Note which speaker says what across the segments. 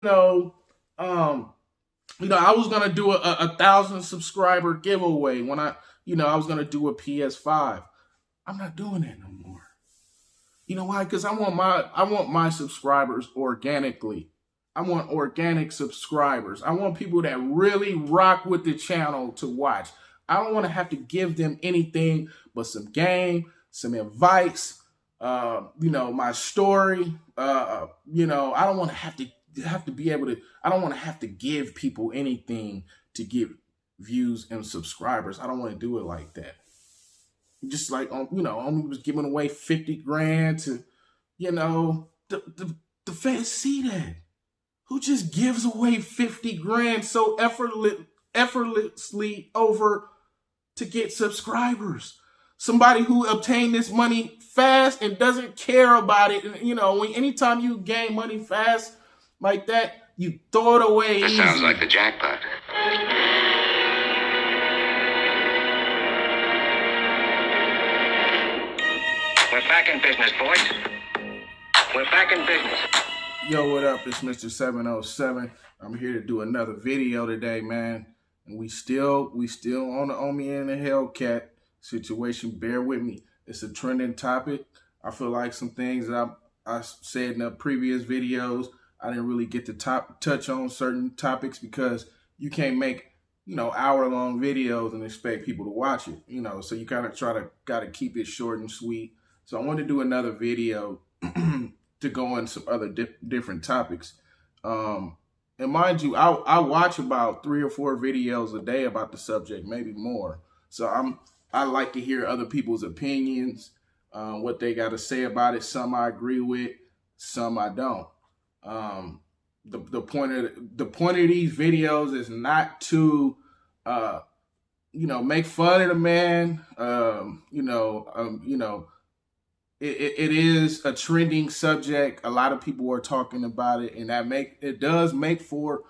Speaker 1: know, um, I was gonna do a 1,000 subscriber giveaway when I was gonna do a PS5. I'm not doing that no more. You know why? Because I want my subscribers organically. I want organic subscribers. I want people that really rock with the channel to watch. I don't want to have to give them anything but some game, some advice, my story. I don't want to have to be able to. I don't want to have to give people anything to get views and subscribers. I don't want to do it like that. Just like OMI was giving away 50 grand to, the fans see that. Who just gives away 50 grand so effortlessly over to get subscribers? Somebody who obtained this money fast and doesn't care about it. And, anytime you gain money fast like that, you throw it away.
Speaker 2: That sounds like the jackpot. We're back in business, boys. We're back in business.
Speaker 1: Yo, what up? It's Mr. 707. I'm here to do another video today, man. And we still on the OMI and the HELLCAT situation. Bear with me. It's a trending topic. I feel like some things that I said in the previous videos, I didn't really get to touch on certain topics because you can't make, hour-long videos and expect people to watch it. So you kind of got to keep it short and sweet. So I wanted to do another video to go on some other different topics. And mind you, I watch about 3 or 4 videos a day about the subject, maybe more. So I like to hear other people's opinions, what they got to say about it. Some I agree with, some I don't. The point of these videos is not to make fun of the man. It is a trending subject. A lot of people are talking about it, and it does make for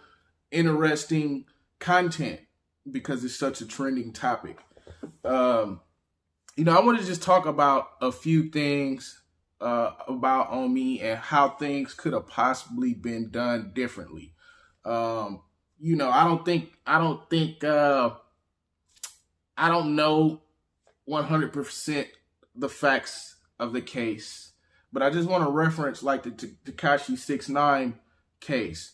Speaker 1: interesting content because it's such a trending topic. I want to just talk about a few things about OMI and how things could have possibly been done differently. I don't know 100% the facts of the case, but I just want to reference like the Tekashi 6ix9ine case.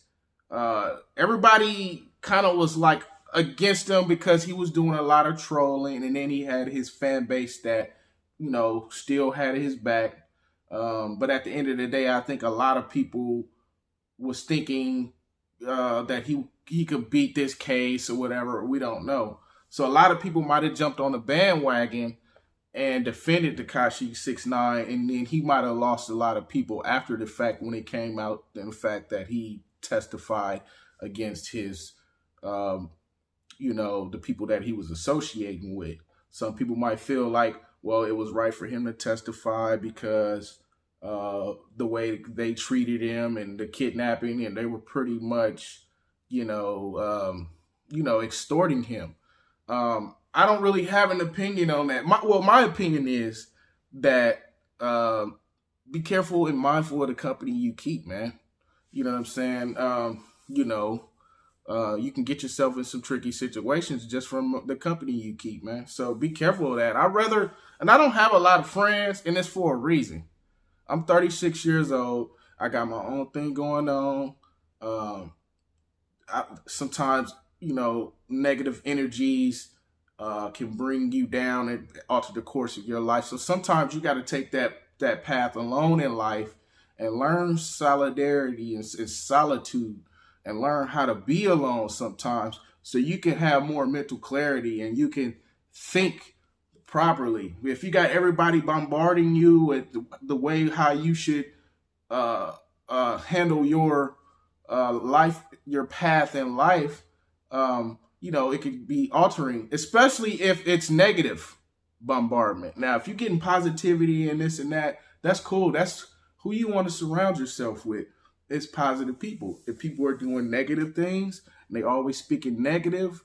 Speaker 1: Everybody kind of was like against him because he was doing a lot of trolling, and then he had his fan base that still had his back. But at the end of the day, I think a lot of people was thinking that he could beat this case or whatever. We don't know. So a lot of people might have jumped on the bandwagon and defended Tekashi 6ix9ine, and then he might have lost a lot of people after the fact when it came out, and the fact that he testified against his, the people that he was associating with. Some people might feel like, well, it was right for him to testify because the way they treated him and the kidnapping, and they were pretty much, extorting him. I don't really have an opinion on that. My opinion is that be careful and mindful of the company you keep, man. You know what I'm saying? You can get yourself in some tricky situations just from the company you keep, man. So be careful of that. And I don't have a lot of friends, and it's for a reason. I'm 36 years old. I got my own thing going on. Sometimes, negative energies can bring you down and alter the course of your life. So sometimes you got to take that path alone in life and learn solidarity and solitude, and learn how to be alone sometimes so you can have more mental clarity and you can think properly. If you got everybody bombarding you with the way how you should handle your life, your path in life, it could be altering, especially if it's negative bombardment. Now, if you're getting positivity and this and that, that's cool. That's who you want to surround yourself with. It's positive people. If people are doing negative things, and they always speaking negative,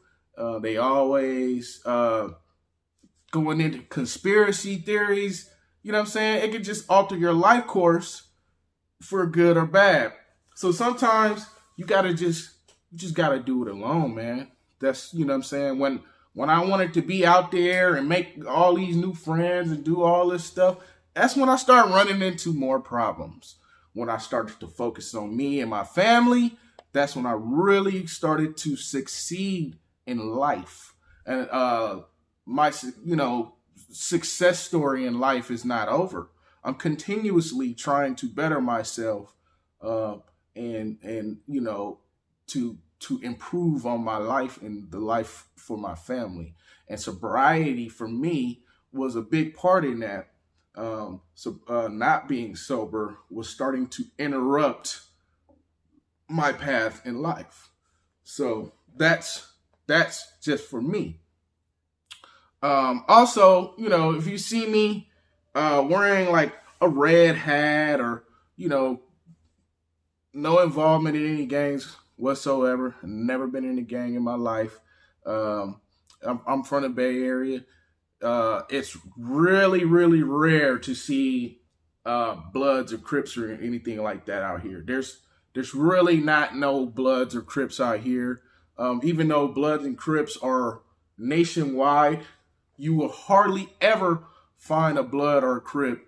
Speaker 1: they always going into conspiracy theories, you know what I'm saying? It could just alter your life course for good or bad. So sometimes you just gotta do it alone, man. That's, you know what I'm saying? When I wanted to be out there and make all these new friends and do all this stuff, that's when I start running into more problems. When I started to focus on me and my family, that's when I really started to succeed in life. And my, success story in life is not over. I'm continuously trying to better myself, and to improve on my life and the life for my family. And sobriety for me was a big part in that. Not being sober was starting to interrupt my path in life. So that's just for me. Also, if you see me wearing like a red hat or, no involvement in any gangs whatsoever, never been in a gang in my life. I'm from the Bay Area. It's really, really rare to see Bloods or Crips or anything like that out here. There's really not no Bloods or Crips out here. Even though Bloods and Crips are nationwide, you will hardly ever find a Blood or a Crip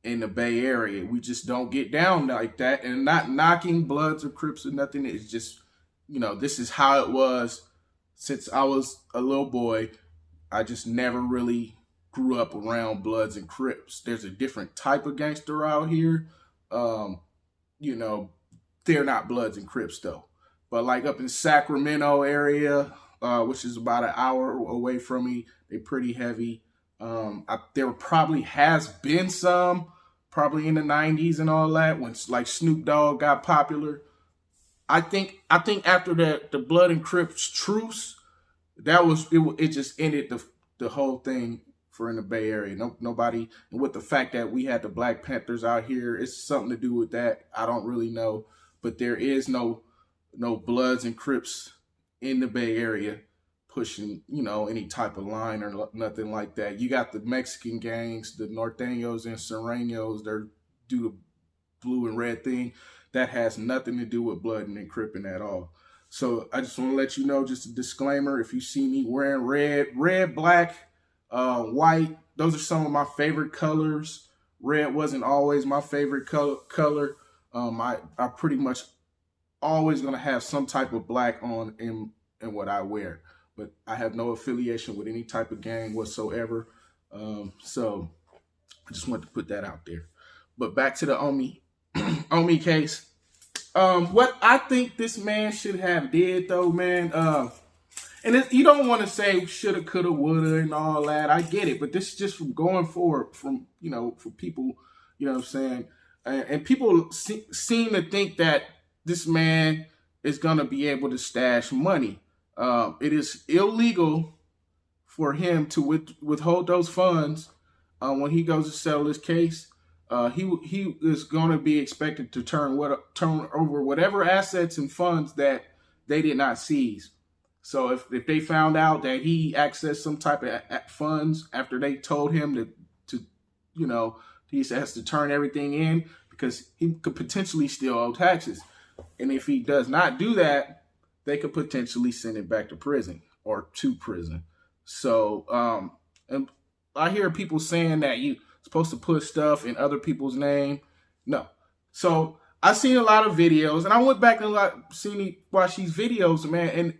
Speaker 1: in the Bay Area. We just don't get down like that. And not knocking Bloods or Crips or nothing. It's just, this is how it was since I was a little boy. I just never really grew up around Bloods and Crips. There's a different type of gangster out here. They're not Bloods and Crips though. But like up in Sacramento area, which is about an hour away from me, they're pretty heavy. There probably has been some, probably in the 90s and all that, when like Snoop Dogg got popular. I think after the Blood and Crips truce, it just ended the whole thing for in the Bay Area. Nobody, and with the fact that we had the Black Panthers out here, it's something to do with that. I don't really know, but there is no Bloods and Crips in the Bay Area pushing, any type of line or nothing like that. You got the Mexican gangs, the Norteños and Serranos, they do the blue and red thing. That has nothing to do with Blood and Cripping at all. So I just want to let you know, just a disclaimer, if you see me wearing red, black, white, those are some of my favorite colors. Red wasn't always my favorite color. I pretty much always going to have some type of black on in what I wear. But I have no affiliation with any type of gang whatsoever. So I just wanted to put that out there. But back to the OMI case. What I think this man should have did though, man, you don't want to say shoulda, coulda, woulda and all that. I get it. But this is just from going forward from, for people, you know what I'm saying? And people seem to think that this man is going to be able to stash money. It is illegal for him to withhold those funds when he goes to settle his case. He is going to be expected to turn over whatever assets and funds that they did not seize. So if they found out that he accessed some type of funds after they told him to he has to turn everything in, because he could potentially still owe taxes. And if he does not do that, they could potentially send him back to prison or to prison. So, and I hear people saying that you're supposed to put stuff in other people's name. No. So I've seen a lot of videos, and I went back and watched these videos, man, and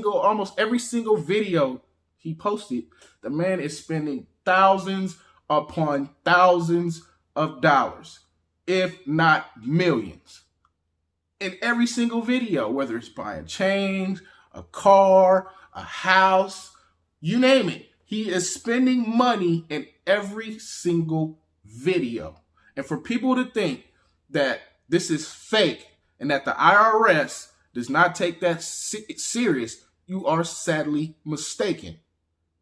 Speaker 1: almost every single video he posted, the man is spending thousands upon thousands of dollars, if not millions. In every single video, whether it's buying chains, a car, a house, you name it. He is spending money in every single video. And for people to think that this is fake and that the IRS does not take that serious, you are sadly mistaken.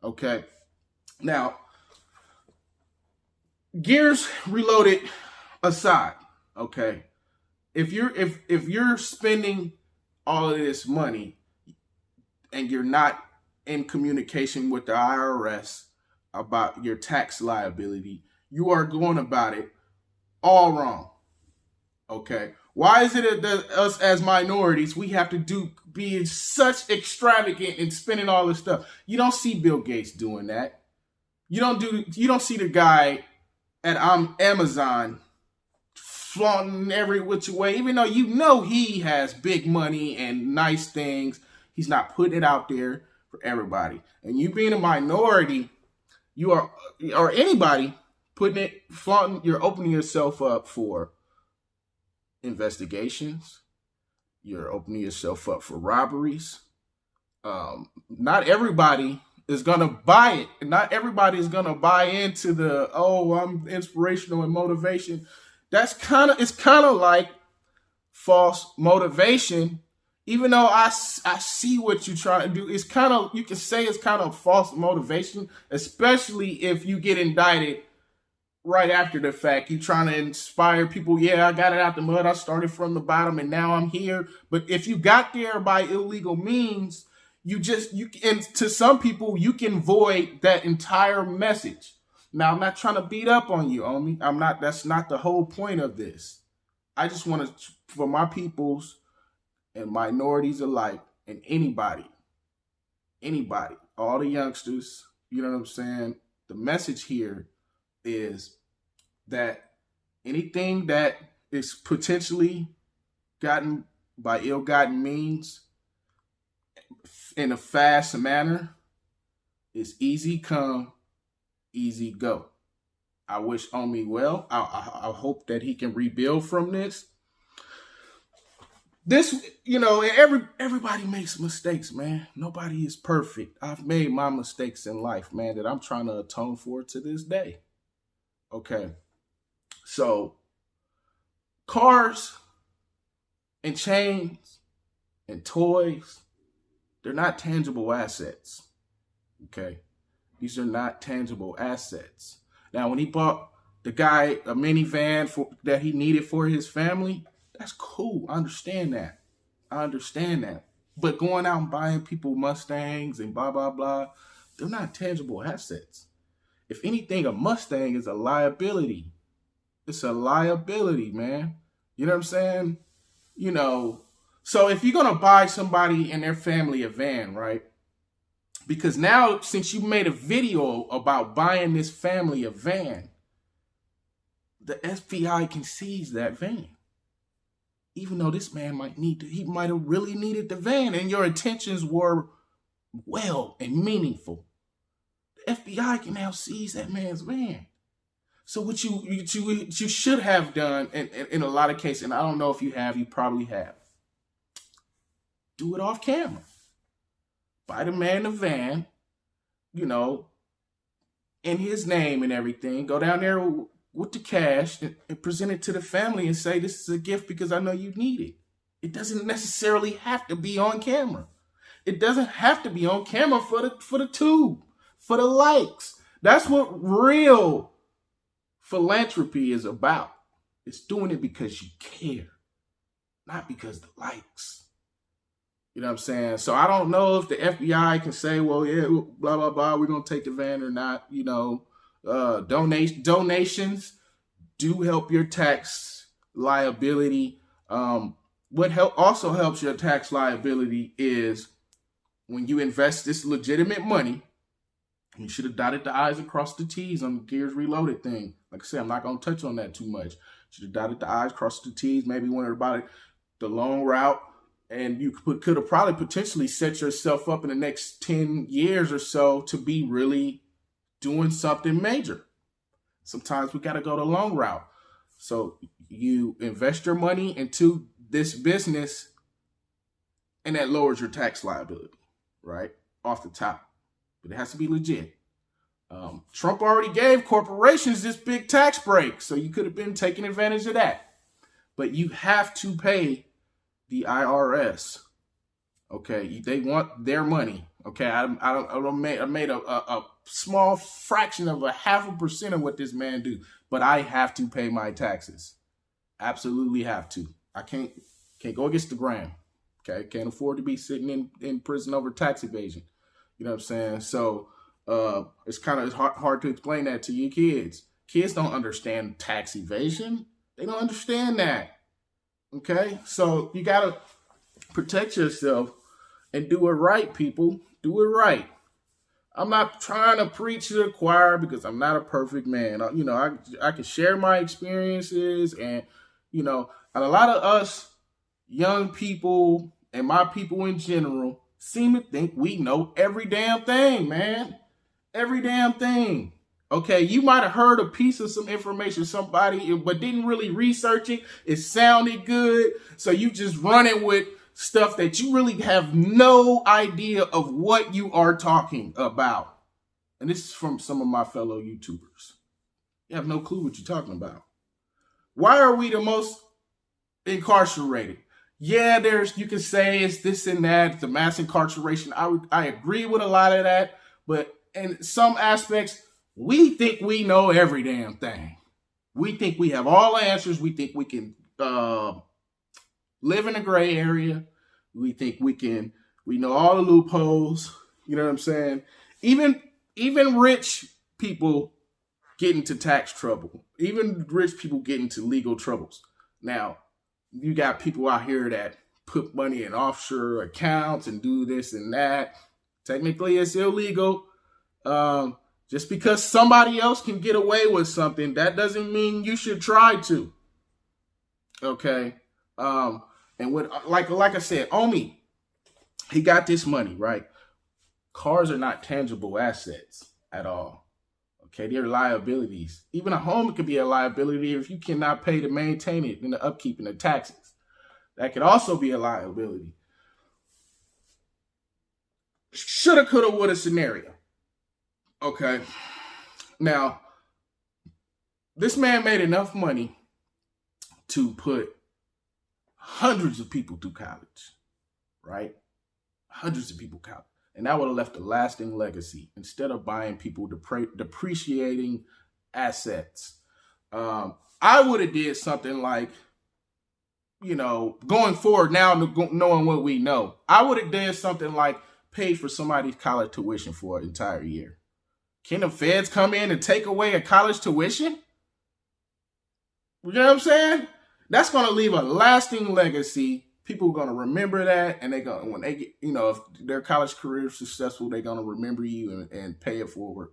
Speaker 1: Okay? Now, gears reloaded aside, okay? If you're spending all of this money and you're not in communication with the IRS about your tax liability, you are going about it all wrong. Okay. Why is it that us as minorities, we have to be such extravagant and spending all this stuff? You don't see Bill Gates doing that. You don't see the guy at Amazon flaunting every which way, even though you know he has big money and nice things. He's not putting it out there for everybody. And you being a minority, you are, or anybody flaunting, you're opening yourself up for investigations. You're opening yourself up for robberies. Not everybody is gonna buy it. Not everybody is gonna buy into the, oh, I'm inspirational and motivation. It's kind of like false motivation. Even though I see what you're trying to do, it's kind of, you can say it's kind of false motivation, especially if you get indicted right after the fact. You trying to inspire people. Yeah, I got it out the mud. I started from the bottom and now I'm here. But if you got there by illegal means, and to some people, you can void that entire message. Now, I'm not trying to beat up on you, OMI. That's not the whole point of this. I just want to, for my peoples and minorities alike, and anybody, all the youngsters, you know what I'm saying? The message here is that anything that is potentially gotten by ill-gotten means in a fast manner is easy come, easy go. I wish OMI well. I hope that he can rebuild from this. Everybody makes mistakes, man. Nobody is perfect. I've made my mistakes in life, man, that I'm trying to atone for to this day. Okay. So, cars and chains and toys, they're not tangible assets. Okay. These are not tangible assets. Now, when he bought the guy a minivan that he needed for his family, that's cool. I understand that. But going out and buying people Mustangs and blah, blah, blah, they're not tangible assets. If anything, a Mustang is a liability. It's a liability, man. You know what I'm saying? So if you're going to buy somebody and their family a van, right? Because now, since you made a video about buying this family a van, the FBI can seize that van. Even though this man he might have really needed the van and your intentions were well and meaningful. The FBI can now seize that man's van. So what you should have done in a lot of cases, and I don't know if you have, you probably have. Do it off camera. Buy the man the van, in his name and everything. Go down there with the cash and present it to the family and say, this is a gift because I know you need it. It doesn't necessarily have to be on camera. It doesn't have to be on camera for the tube, for the likes. That's what real philanthropy is about. It's doing it because you care, not because of the likes. You know what I'm saying? So I don't know if the FBI can say, well, yeah, blah, blah, blah, we're going to take the van or not. Donations do help your tax liability. What also helps your tax liability is when you invest this legitimate money, you should have dotted the I's and crossed the T's on the Gears Reloaded thing. Like I said, I'm not going to touch on that too much. Should have dotted the I's, crossed the T's, maybe wondered about the long route. And you could have probably potentially set yourself up in the next 10 years or so to be really doing something major. Sometimes we got to go the long route. So you invest your money into this business and that lowers your tax liability, right? Off the top. But it has to be legit. Trump already gave corporations this big tax break. So you could have been taking advantage of that. But you have to pay the IRS. Okay, they want their money. Okay, I made a small fraction of 0.5% of what this man do, but I have to pay my taxes. Absolutely have to. I can't go against the grain. Okay, can't afford to be sitting in prison over tax evasion. You know what I'm saying? So it's kind of hard to explain that to your kids. Kids don't understand tax evasion. They don't understand that. Okay, so you gotta protect yourself and do it right, people. Do it right. I'm not trying to preach to the choir because I'm not a perfect man. I can share my experiences, and and a lot of us young people and my people in general seem to think we know every damn thing, man. Every damn thing. Okay, you might have heard a piece of some information, somebody, but didn't really research it. It sounded good, so you just running with stuff that you really have no idea of what you are talking about. And this is from some of my fellow YouTubers. You have no clue what you're talking about. Why are we the most incarcerated? Yeah, you can say it's this and that, the mass incarceration. I agree with a lot of that, but in some aspects, we think we know every damn thing. We think we have all the answers. We think we can live in a gray area. We think we know all the loopholes. You know what I'm saying? Even rich people get into tax trouble. Even rich people get into legal troubles. Now, you got people out here that put money in offshore accounts and do this and that. Technically, it's illegal. Just because somebody else can get away with something, that doesn't mean you should try to. Okay. And with like I said, OMI, he got this money, right? Cars are not tangible assets at all. Okay, they're liabilities. Even a home could be a liability if you cannot pay to maintain it and the upkeep and the taxes. That could also be a liability. Shoulda, coulda, woulda scenario. Okay. Now, this man made enough money to put hundreds of people through college, right? Hundreds of people college. And that would have left a lasting legacy instead of buying people depreciating assets. I would have did something like, going forward now, knowing what we know, I would have did something like pay for somebody's college tuition for an entire year. Can the feds come in and take away a college tuition? You know what I'm saying? That's going to leave a lasting legacy. People are going to remember that, and when they get, if their college career is successful, they're going to remember you and pay it forward.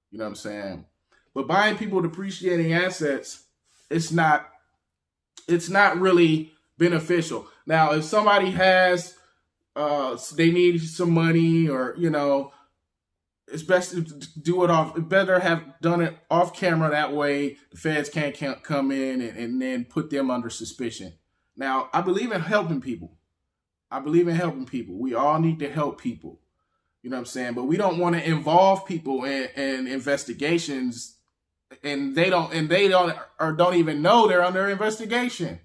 Speaker 1: You know what I'm saying? But buying people depreciating assets, it's not really beneficial. Now, if somebody has, they need some money, or it's best to do it off. Better have done it off camera. That way, the feds can't come in and then put them under suspicion. Now, I believe in helping people. We all need to help people. You know what I'm saying? But we don't want to involve people in investigations, and they don't even know they're under investigation.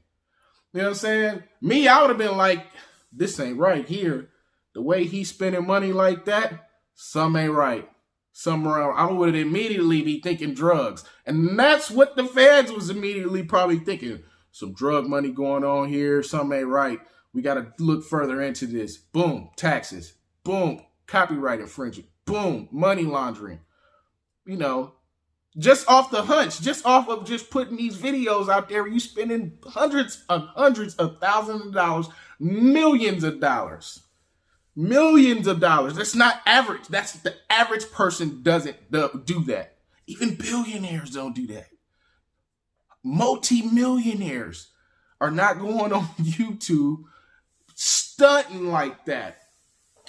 Speaker 1: You know what I'm saying? Me, I would have been like, this ain't right here. The way he's spending money like that, some ain't right. Somewhere I would immediately be thinking drugs. And that's what the feds was immediately probably thinking. Some drug money going on here. Something ain't right. We got to look further into this. Boom, taxes. Boom, copyright infringement. Boom, money laundering. Just off the hunch, just off of just putting these videos out there, you spending hundreds of thousands of dollars, millions of dollars. Millions of dollars. That's not average. That's the average person doesn't do that. Even billionaires don't do that. Multi-millionaires are not going on YouTube stunting like that.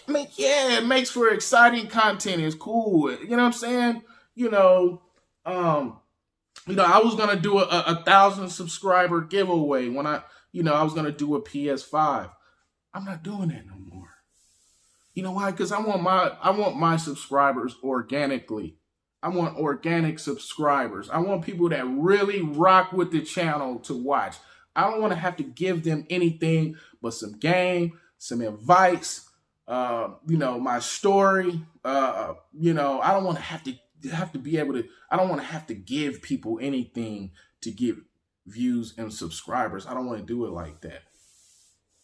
Speaker 1: I mean, yeah, it makes for exciting content. It's cool. You know what I'm saying? I was gonna do a 1,000 subscriber giveaway when I was gonna do a PS5. I'm not doing that no more. You know why? Because I want my subscribers organically. I want organic subscribers. I want people that really rock with the channel to watch. I don't want to have to give them anything but some game, some advice, my story. I don't want to have to be able to, I don't want to have to give people anything to get views and subscribers. I don't want to do it like that.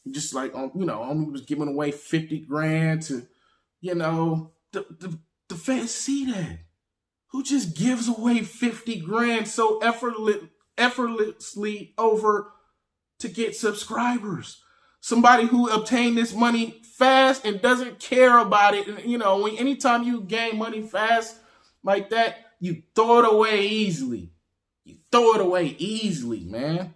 Speaker 1: Just like, OMI was giving away 50 grand to, the fans see that. Who just gives away 50 grand so effortlessly over to get subscribers. Somebody who obtained this money fast and doesn't care about it. And, anytime you gain money fast like that, you throw it away easily. You throw it away easily, man.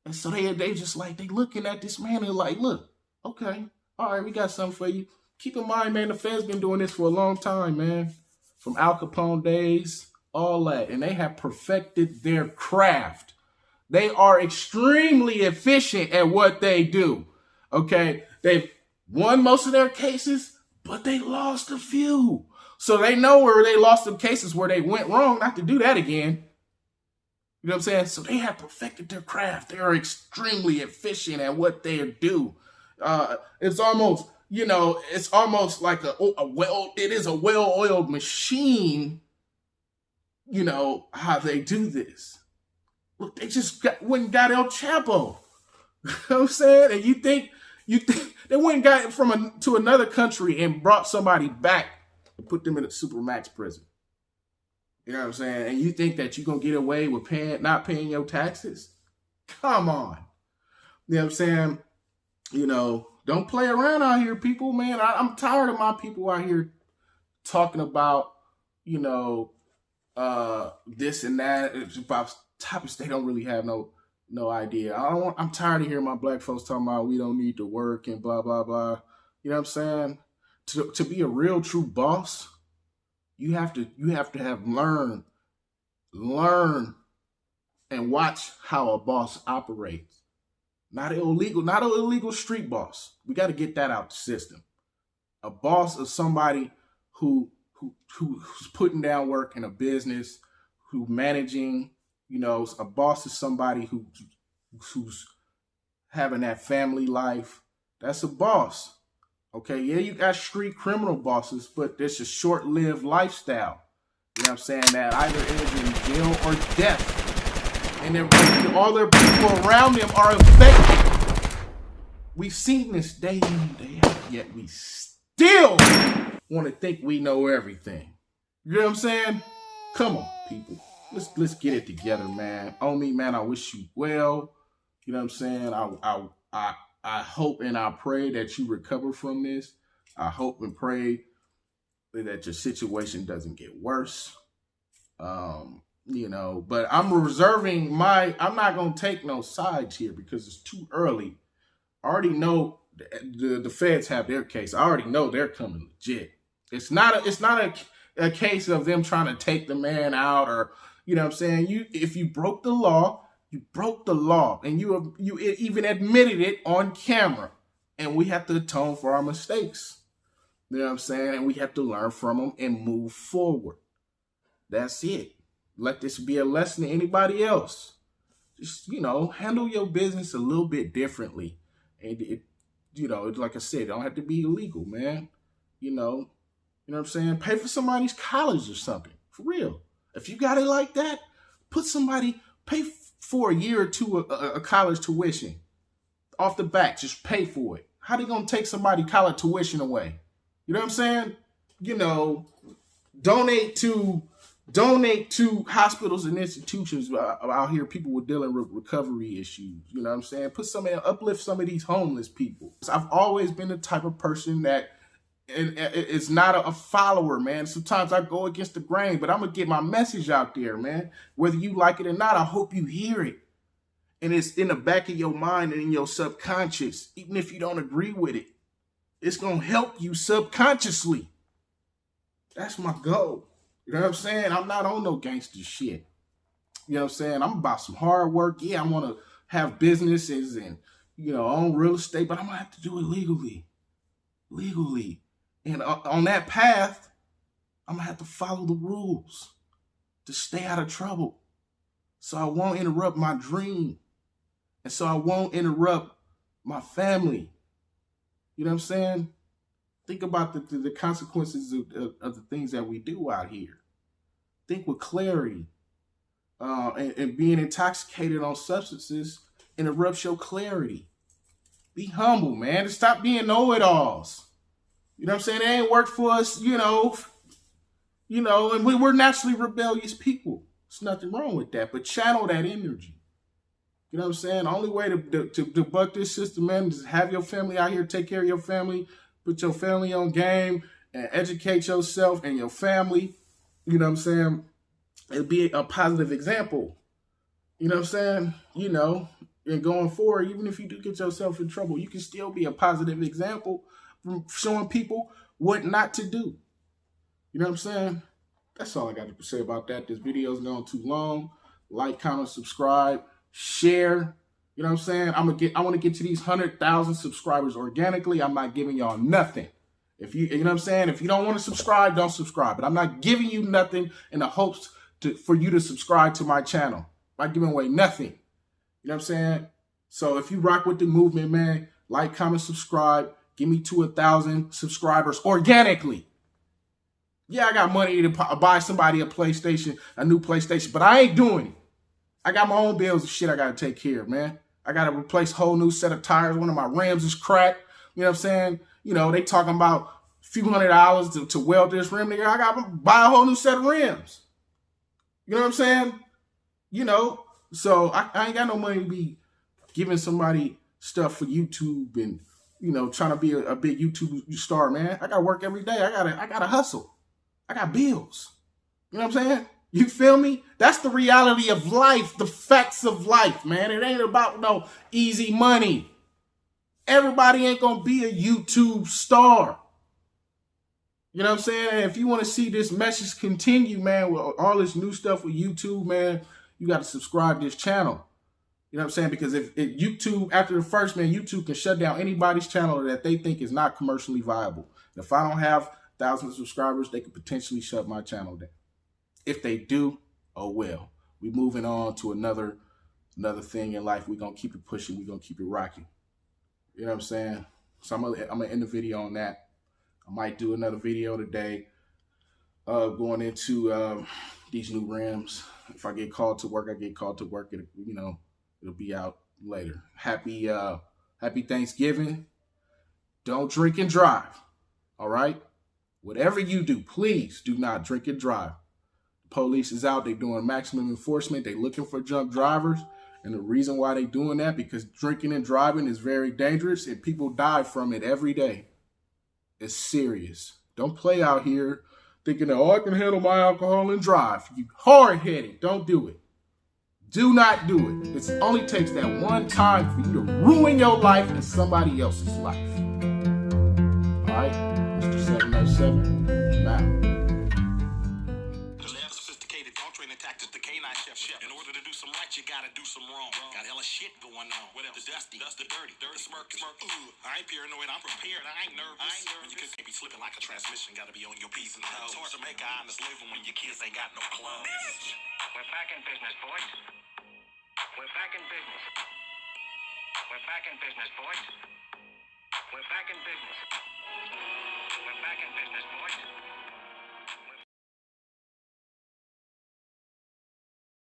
Speaker 1: And so they just like, they looking at this man and like, look, okay, all right, we got something for you. Keep in mind, man, the Fed's been doing this for a long time, man. From Al Capone days, all that. And they have perfected their craft. They are extremely efficient at what they do. Okay, they've won most of their cases, but they lost a few. So they know where they lost some cases where they went wrong, not to do that again. You know what I'm saying? So they have perfected their craft. They are extremely efficient at what they do. It's almost, it's almost like it is a well-oiled machine, how they do this. Look, they just went and got El Chapo. You know what I'm saying? And you think they went and got to another country and brought somebody back and put them in a supermax prison. You know what I'm saying? And you think that you're going to get away with not paying your taxes? Come on. You know what I'm saying? Don't play around out here, people, man. I'm tired of my people out here talking about, this and that. It's about topics they don't really have no idea. I'm tired of hearing my black folks talking about we don't need to work and blah, blah, blah. You know what I'm saying? To be a real true boss, you have to have learn and watch how a boss operates. Not an illegal street boss. We got to get that out the system. A boss is somebody who's putting down work in a business, who's managing. A boss is somebody who's having that family life. That's a boss. Okay, yeah, you got street criminal bosses, but it's a short-lived lifestyle. You know what I'm saying? That either ends in jail or death. And then all their people around them are affected. We've seen this day in and day out, yet we still want to think we know everything. You know what I'm saying? Come on, people. Let's get it together, man. OMI, man, I wish you well. You know what I'm saying? I hope and I pray that you recover from this. I hope and pray that your situation doesn't get worse. But I'm reserving I'm not going to take no sides here because it's too early. I already know the feds have their case. I already know they're coming legit. It's not a case of them trying to take the man out or, you know what I'm saying? If you broke the law, you broke the law, and you even admitted it on camera. And we have to atone for our mistakes. You know what I'm saying? And we have to learn from them and move forward. That's it. Let this be a lesson to anybody else. Just, handle your business a little bit differently. And like I said, it don't have to be illegal, man. You know what I'm saying? Pay for somebody's college or something. For real. If you got it like that, pay for a year or two a college tuition off the bat. Just pay for it. How they gonna take somebody's college tuition away? You know what I'm saying? Donate to hospitals and institutions out here. People were dealing with recovery issues. You know what I'm saying? Uplift some of these homeless people. I've always been the type of person that. And it's not a follower, man. Sometimes I go against the grain, but I'm going to get my message out there, man. Whether you like it or not, I hope you hear it. And it's in the back of your mind and in your subconscious, even if you don't agree with it. It's going to help you subconsciously. That's my goal. You know what I'm saying? I'm not on no gangster shit. You know what I'm saying? I'm about some hard work. Yeah, I want to have businesses and, own real estate, but I'm going to have to do it legally. And on that path, I'm going to have to follow the rules to stay out of trouble. So I won't interrupt my dream. And so I won't interrupt my family. You know what I'm saying? Think about the consequences of the things that we do out here. Think with clarity. And being intoxicated on substances interrupts your clarity. Be humble, man. And stop being know-it-alls. You know what I'm saying? It ain't worked for us, and we're naturally rebellious people. There's nothing wrong with that, but channel that energy. You know what I'm saying? The only way to buck this system, man, is have your family out here, take care of your family, put your family on game, and educate yourself and your family. You know what I'm saying? It'll be a positive example. You know what I'm saying? You know, and going forward, even if you do get yourself in trouble, you can still be a positive example from showing people what not to do. You know what I'm saying? That's all I got to say about that. This video's gone too long. Like, comment, subscribe, share. You know what I'm saying? I want to get to these 100,000 subscribers organically. I'm not giving y'all nothing. If you know what I'm saying? If you don't want to subscribe, don't subscribe. But I'm not giving you nothing in the hopes for you to subscribe to my channel. I'm not giving away nothing. You know what I'm saying? So if you rock with the movement, man, like, comment, subscribe. Give me to 1,000 subscribers organically. Yeah, I got money to buy somebody a PlayStation, a new PlayStation, but I ain't doing it. I got my own bills and shit I got to take care of, man. I got to replace a whole new set of tires. One of my rims is cracked. You know what I'm saying? You know, they talking about a few $100s to weld this rim together. I got to buy a whole new set of rims. You know what I'm saying? You know, so I ain't got no money to be giving somebody stuff for YouTube and, you know, trying to be a big YouTube star, man. I got to work every day. I got to hustle. I got bills. You know what I'm saying? You feel me? That's the reality of life, the facts of life, man. It ain't about no easy money. Everybody ain't going to be a YouTube star. You know what I'm saying? And if you want to see this message continue, man, with all this new stuff with YouTube, man, you got to subscribe to this channel. You know what I'm saying? Because if YouTube, after the first, man, YouTube can shut down anybody's channel that they think is not commercially viable. And if I don't have thousands of subscribers, they could potentially shut my channel down. If they do, oh well. We moving on to another thing in life. We're going to keep it pushing. We're going to keep it rocking. You know what I'm saying? So I'm gonna end the video on that. I might do another video today going into these new rims. If I get called to work, I get called to work. It'll be out later. Happy Thanksgiving. Don't drink and drive. All right? Whatever you do, please do not drink and drive. Police is out. They're doing maximum enforcement. They're looking for drunk drivers. And the reason why they're doing that, because drinking and driving is very dangerous and people die from it every day. It's serious. Don't play out here thinking that, oh, I can handle my alcohol and drive. You hard-headed. Don't do it. Do not do it. It only takes that one time for you to ruin your life and somebody else's life. All right? Mr. 707, now.
Speaker 3: The canine chef. In order to do some right, you gotta do some wrong. Got hella shit going on. What else? The dusty, the dirty, smirk. Ooh, I ain't paranoid. I'm prepared. I ain't nervous. When you could be slipping like a transmission, gotta be on your P's and O's. It's hard to make an honest living when your kids ain't got no clothes.
Speaker 2: We're back in business, boys. We're back in business. We're back in business, boys. We're back in business. We're back in business.